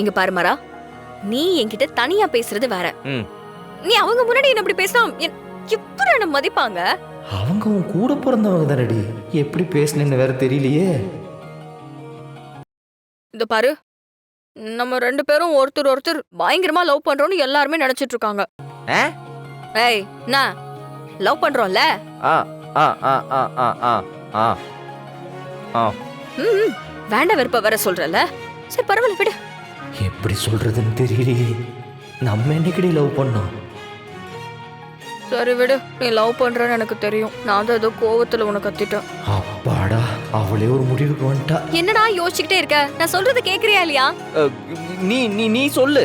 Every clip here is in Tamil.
இங்க பாரு மரா, நீ என்கிட்ட தனியா பேசுறது வேற. ம். நீ அவங்க முன்னாடி என்ன இப்படி பேசினா எப்படி என்ன மதிப்பாங்க? அவங்க உன் கூட பிறந்தவங்க தானடி, எப்படி பேசுனேன்னு வேற தெரியலையே. இந்த பாரு, நம்ம 2 பேரும் ஒருத்தர் பயங்கரமா லவ் பண்றோம்னு எல்லாருமே நினைச்சிட்டு இருக்காங்க. ஆ? ஏய், என்ன லவ் பண்றோம்ல? ஆ ஆ ஆ ஆ ஆ ஆ ஆ ஆ ம், வேண்டாம் வெறுப்ப வர சொல்றல. சரி பரவாயில்ல விடு. எப்படி சொல்றதுன்னு தெரியலையே. நம்ம என்னைக்கடி லவ் பண்ணோம்? சரி விடு, நீ லவ் பண்றன்னு எனக்கு தெரியும். நான் தான் ஏதோ கோவத்துல உனக்கு கத்திட்டேன். அப்பாடா, அவளே ஒரு முடிவுக்கு வந்துட்டா. என்னடா யோசிச்சுக்கிட்டே இருக்க? நான் சொல்றது கேக்குறியா இல்லையா? நீ நீ நீ சொல்லு,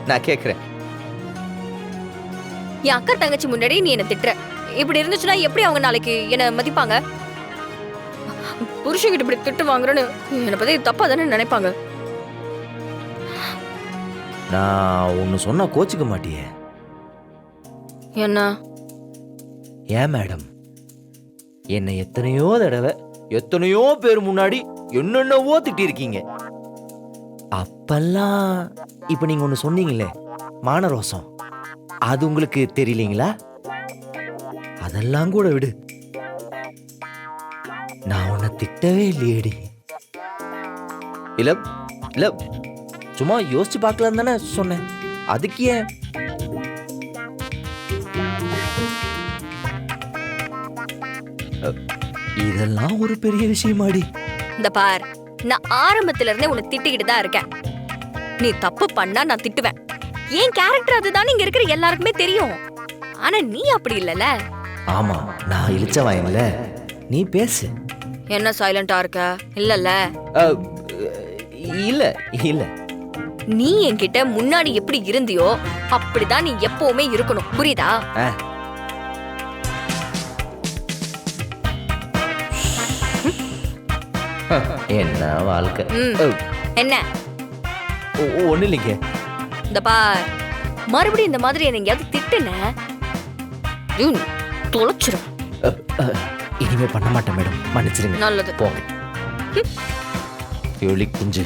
நான் கேக்குறேன். என் அக்கா தங்கச்சி முன்னாடி நீ என்ன திட்டுற. இப்படி இருந்துச்சுன்னா எப்படி அவங்க நாளைக்கு என்ன மதிப்பாங்க? புருஷன்கிட்ட இப்படி திட்டு வாங்குறேன்னு என்னை பத்தி தப்பா தானே நினைப்பாங்க. நான் ஒன்னு சொன்னா கோச்சுக்க மாட்டியே? என்ன? ஏன் மேடம், என்னை எத்தனையோ தடவை எத்தனையோ பேர் முன்னாடி என்னென்னவோ திட்டிருக்கீங்க. அப்பெல்லாம் இப்ப நீங்க ஒண்ணு சொன்னீங்களே, மானரோசம், அது உங்களுக்கு தெரியலீங்களா? அதெல்லாம் கூட விடு, நான் உன்னை திட்டவே இல்லையேடி. இல்ல இல்ல, சும்மா யோசிச்சு பார்க்கலாம் தானே சொன்னேன். அதுக்கு ஏன்? இதெல்லாம் ஒரு பெரிய விஷயமாடி. இந்த பார், நான் ஆரம்பத்துல இருந்தே உன்னை திட்டிக்கிட்டு தான் இருக்கேன். நீ தப்பு பண்ணா நான் திட்டுவேன். ஏன் கேரக்டர் அதுதான் இங்க இருக்கிற எல்லாருக்குமே தெரியும். ஆனா நீ அப்படி இல்லல. ஆமா, நான் இழிச்சவாயன்ல. நீ பேசு. என்ன சைலண்டா இருக்க? இல்லல்ல. இல்ல இல்ல. நீ என்கிட்ட முன்னாடி எப்படி இருந்தியோ அப்படிதான் நீ எப்பவுமே இருக்கணும், புரியுதா? என்ன வாழ்க்கை. என்ன? ஒண்ணு இல்லைங்க. இந்த பார், மறுபடியும் இந்த மாதிரி என்ன எங்கேயாவது திட்டுன தொலைச்சிரும். இனிமே பண்ண மாட்டேன் மேடம், மன்னிச்சிருங்க. நல்லது. போங்க. எலி குஞ்சு.